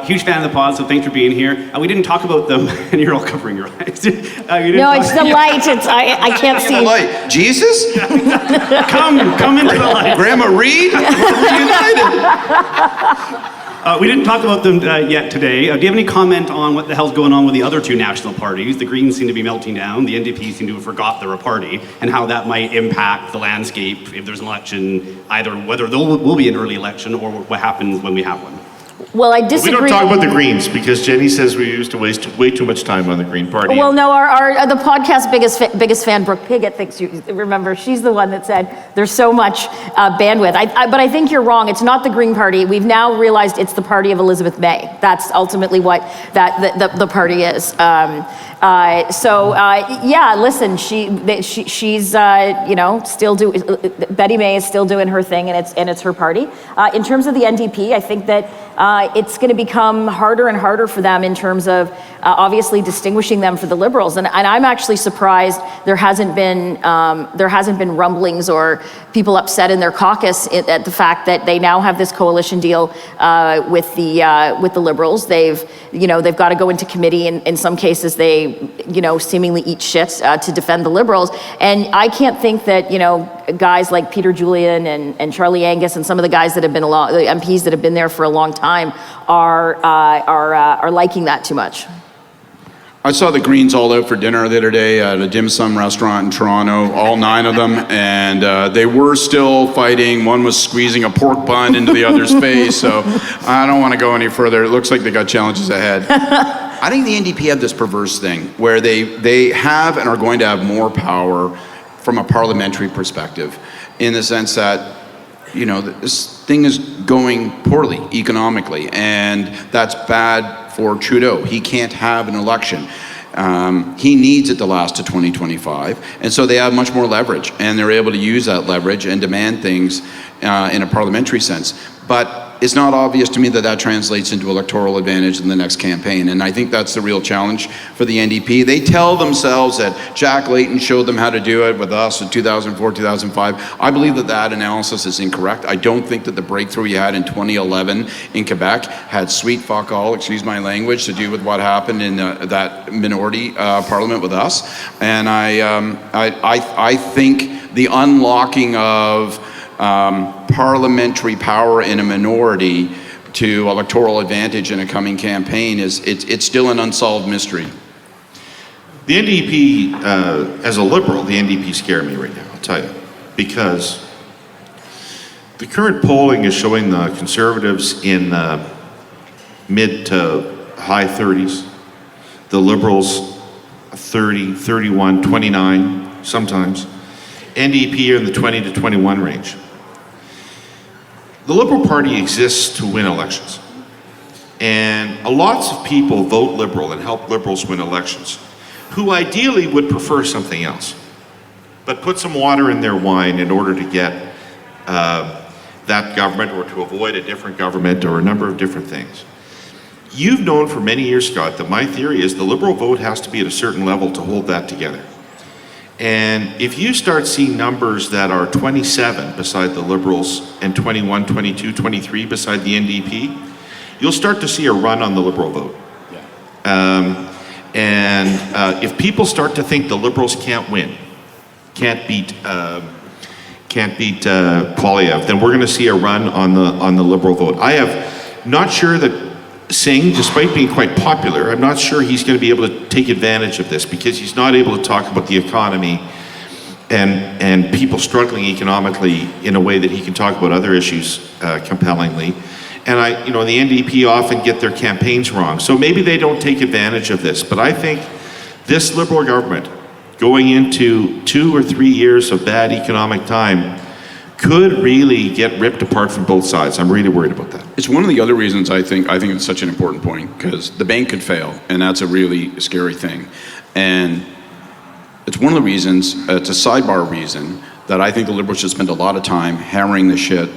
Huge fan of the pod, so thanks for being here. We didn't talk about them, and you're all covering your eyes. No, it's the light. I can't see. The light. Jesus? Come into the light. Grandma Reid? We didn't talk about them yet today. Do you have any comment on what the hell's going on with the other two national parties? The Greens seem to be melting down. The NDP seem to have forgot they're a party, and how that might impact the landscape if there's an election, either whether there will be an early election or what happens when we have one. Well, I disagree. We don't talk about the Greens because Jenny says we used to waste way too much time on the Green Party. Well, no, the podcast biggest fan, Brooke Piggott, thinks you remember. She's the one that said there's so much bandwidth. But I think you're wrong. It's not the Green Party. We've now realized it's the party of Elizabeth May. That's ultimately what the party is. Yeah, listen, she's still Betty May is still doing her thing, and it's her party. In terms of the NDP, I think that it's going to become harder and harder for them in terms of obviously distinguishing them from the Liberals. And I'm actually surprised there hasn't been rumblings or people upset in their caucus at the fact that they now have this coalition deal with the Liberals. They've got to go into committee, and in some cases they seemingly eat shit to defend the Liberals. And I can't think that guys like Peter Julian and Charlie Angus and some of the guys that have been the MPs that have been there for a long time are liking that too much. I saw the Greens all out for dinner the other day at a dim sum restaurant in Toronto, all 9 of them, and they were still fighting. One was squeezing a pork bun into the other's face, so I don't want to go any further. It looks like they got challenges ahead. I think the NDP have this perverse thing where they have and are going to have more power from a parliamentary perspective, in the sense that this thing is going poorly economically, and that's bad for Trudeau. He can't have an election. He needs it to last to 2025, and so they have much more leverage, and they're able to use that leverage and demand things in a parliamentary sense. But it's not obvious to me that translates into electoral advantage in the next campaign, and I think that's the real challenge for the NDP. They tell themselves that Jack Layton showed them how to do it with us in 2004, 2005. I believe that analysis is incorrect. I don't think that the breakthrough you had in 2011 in Quebec had sweet fuck all, excuse my language, to do with what happened in that minority parliament with us. And I think the unlocking of parliamentary power in a minority to electoral advantage in a coming campaign it's still an unsolved mystery. The NDP, as a Liberal, the NDP scare me right now, I'll tell you, because the current polling is showing the Conservatives in mid to high 30s, the Liberals 30, 31, 29 sometimes, NDP are in the 20 to 21 range. The Liberal Party exists to win elections. And lots of people vote Liberal and help Liberals win elections, who ideally would prefer something else. but put some water in their wine in order to get that government, or to avoid a different government, or a number of different things. You've known for many years, Scott, that my theory is the Liberal vote has to be at a certain level to hold that together. And if you start seeing numbers that are 27 beside the Liberals and 21, 22, 23 beside the NDP, you'll start to see a run on the Liberal vote. If people start to think the Liberals can't win, can't beat Poilievre, then we're going to see a run on the Liberal vote. I have not sure that Singh, despite being quite popular, I'm not sure he's going to be able to take advantage of this, because he's not able to talk about the economy and people struggling economically in a way that he can talk about other issues compellingly. And the NDP often get their campaigns wrong, so maybe they don't take advantage of this. But I think this Liberal government, going into 2 or 3 years of bad economic time, could really get ripped apart from both sides. I'm really worried about that. It's one of the other reasons I think it's such an important point, because the bank could fail, and that's a really scary thing. And it's one of the reasons, it's a sidebar reason, that I think the Liberals should spend a lot of time hammering the shit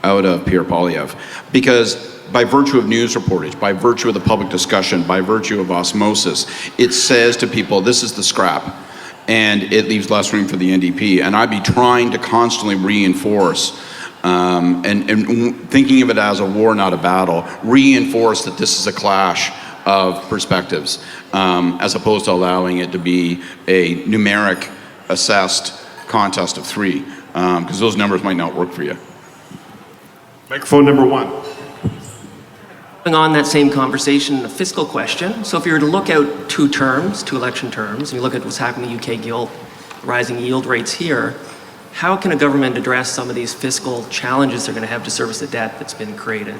out of Pierre Poilievre. Because by virtue of news reportage, by virtue of the public discussion, by virtue of osmosis, it says to people, this is the scrap. And it leaves less room for the NDP. And I'd be trying to constantly reinforce, and thinking of it as a war, not a battle, reinforce that this is a clash of perspectives, as opposed to allowing it to be a numeric assessed contest of 3, because those numbers might not work for you. Microphone number 1. On that same conversation, a fiscal question. So if you were to look out 2 election terms, and you look at what's happening in the UK gilt, rising yield rates here, how can a government address some of these fiscal challenges they're going to have to service the debt that's been created?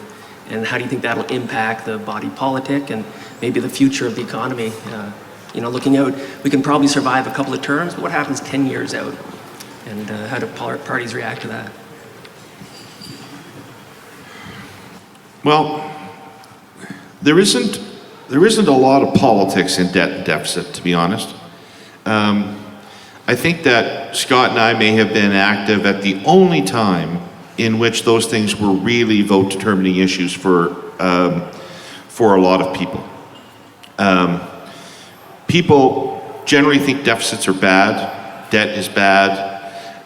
And how do you think that'll impact the body politic and maybe the future of the economy? Looking out, we can probably survive a couple of terms, but what happens 10 years out? And how do parties react to that? Well, there isn't a lot of politics in debt and deficit, to be honest. I think that Scott and I may have been active at the only time in which those things were really vote-determining issues for a lot of people. People generally think deficits are bad, debt is bad,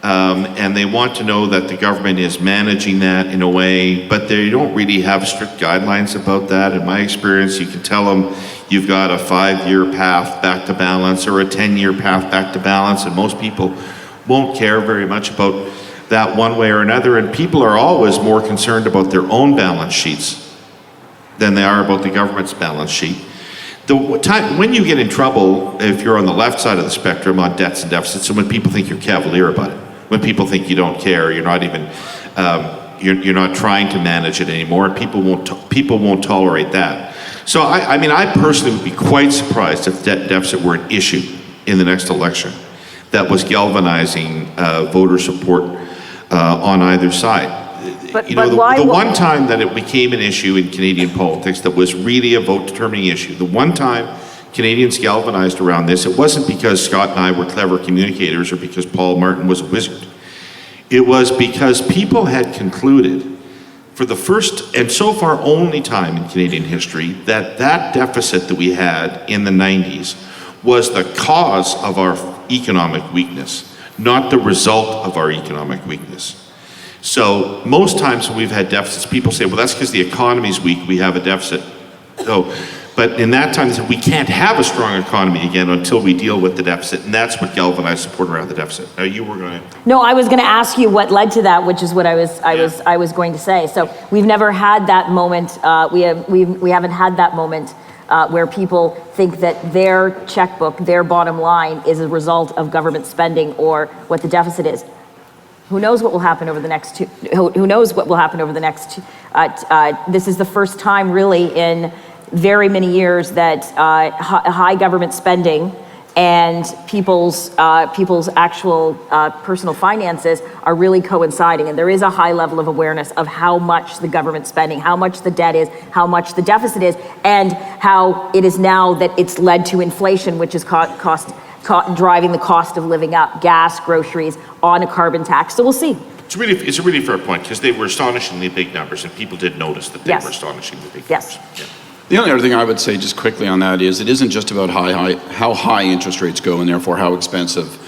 and they want to know that the government is managing that in a way, but they don't really have strict guidelines about that. In my experience, you can tell them you've got a 5-year path back to balance or a 10-year path back to balance, and most people won't care very much about that one way or another, and people are always more concerned about their own balance sheets than they are about the government's balance sheet. When you get in trouble, if you're on the left side of the spectrum on debts and deficits, and when people think you're cavalier about it, when people think you don't care, you're not even, you're not trying to manage it anymore, people won't tolerate that. So I personally would be quite surprised if debt deficit were an issue in the next election that was galvanizing voter support on either side. The one time that it became an issue in Canadian politics that was really a vote-determining issue, the one time Canadians galvanized around this, it wasn't because Scott and I were clever communicators or because Paul Martin was a wizard. It was because people had concluded, for the first and so far only time in Canadian history, that deficit that we had in the 90s was the cause of our economic weakness, not the result of our economic weakness. So most times when we've had deficits, people say, well, that's because the economy's weak, we have a deficit. But in that time, they said, we can't have a strong economy again until we deal with the deficit, and that's what galvanized support around the deficit. Now, you were going to... No, I was going to ask you what led to that, which is what I was going to say. So we've never had that moment. We haven't had that moment where people think that their checkbook, their bottom line, is a result of government spending or what the deficit is. Who knows what will happen over the next who knows what will happen over the next this is the first time really in very many years that high government spending and people's actual personal finances are really coinciding, and there is a high level of awareness of how much the government spending, how much the debt is, how much the deficit is, and how it is now that it's led to inflation, which has caused driving the cost of living up, gas, groceries, on a carbon tax. So we'll see. It's a really fair point, because they were astonishingly big numbers, and people did notice that they Yes. were astonishingly big Yes. numbers. Yeah. The only other thing I would say just quickly on that is it isn't just about how high interest rates go and therefore how expensive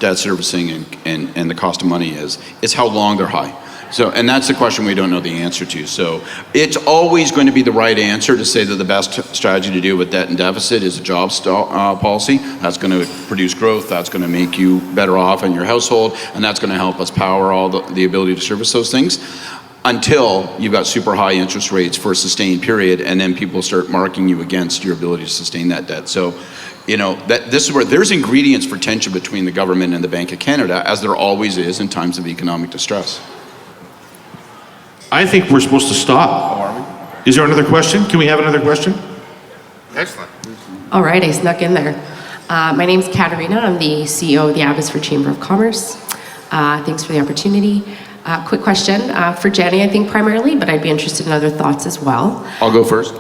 debt servicing and the cost of money is. It's how long they're high. So, and that's the question we don't know the answer to. So it's always going to be the right answer to say that the best strategy to deal with debt and deficit is a job policy. That's going to produce growth. That's going to make you better off in your household. And that's going to help us power all the ability to service those things until you've got super high interest rates for a sustained period. And then people start marking you against your ability to sustain that debt. So, this is where there's ingredients for tension between the government and the Bank of Canada, as there always is in times of economic distress. I think we're supposed to stop. Oh, are we? Is there another question? Can we have another question? Excellent. All right, I snuck in there. My name's Katerina. I'm the CEO of the Abbotsford Chamber of Commerce. Thanks for the opportunity. Quick question for Jenny, I think primarily, but I'd be interested in other thoughts as well. I'll go first.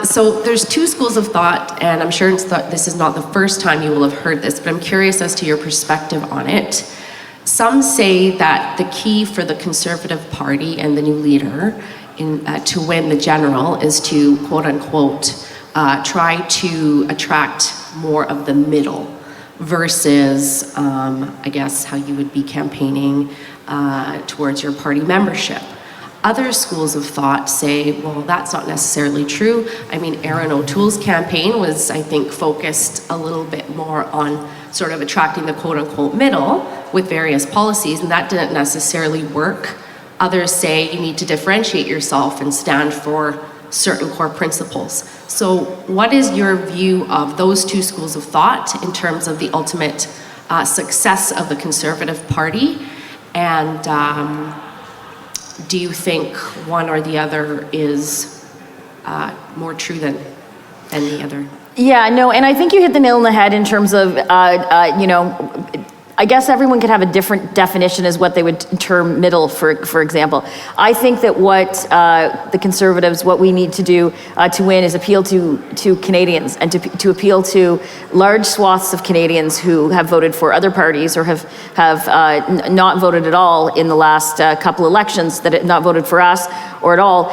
So there's two schools of thought, and I'm sure this is not the first time you will have heard this, but I'm curious as to your perspective on it. Some say that the key for the Conservative Party and the new leader to win the general is to, quote unquote, try to attract more of the middle versus, I guess, how you would be campaigning towards your party membership. Other schools of thought say, well, that's not necessarily true. I mean, Aaron O'Toole's campaign was, I think, focused a little bit more on sort of attracting the quote-unquote middle with various policies, and that didn't necessarily work. Others say you need to differentiate yourself and stand for certain core principles. So what is your view of those two schools of thought in terms of the ultimate success of the Conservative Party? And do you think one or the other is more true than the other? Yeah, no, and I think you hit the nail on the head in terms of, I guess everyone could have a different definition as what they would term middle, for example. I think that what the Conservatives, what we need to do to win is appeal to Canadians and to appeal to large swaths of Canadians who have voted for other parties or have not voted at all in the last couple elections, that not voted for us or at all,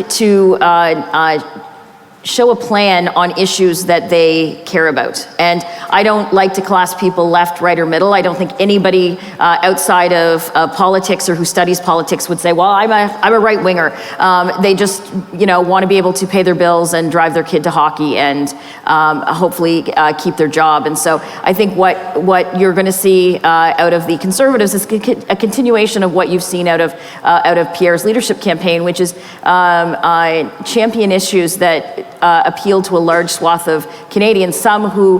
to show a plan on issues that they care about. And I don't like to class people left, right, or middle. I don't think anybody outside of politics or who studies politics would say, well, I'm a right winger. They just, want to be able to pay their bills and drive their kid to hockey and hopefully keep their job. And so I think what you're going to see out of the Conservatives is a continuation of what you've seen out of Pierre's leadership campaign, which is champion issues that appeal to a large swath of Canadians, some who,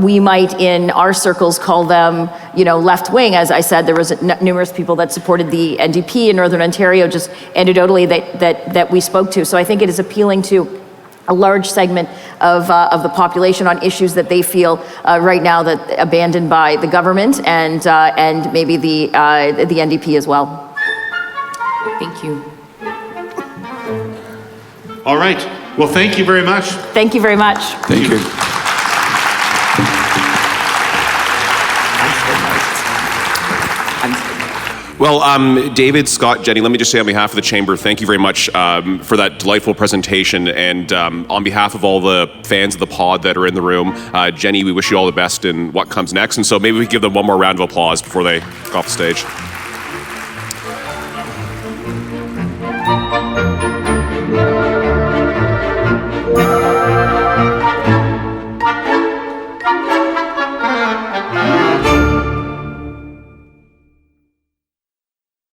we might in our circles call them, left wing. As I said, there was numerous people that supported the NDP in Northern Ontario, just anecdotally that we spoke to. So I think it is appealing to a large segment of the population on issues that they feel right now that abandoned by the government and maybe the NDP as well. Thank you. All right. Well, thank you very much. Thank you very much. Thank you. Well, David, Scott, Jenny, let me just say on behalf of the Chamber, thank you very much for that delightful presentation. And on behalf of all the fans of the pod that are in the room, Jenny, we wish you all the best in what comes next. And so maybe we give them one more round of applause before they go off the stage.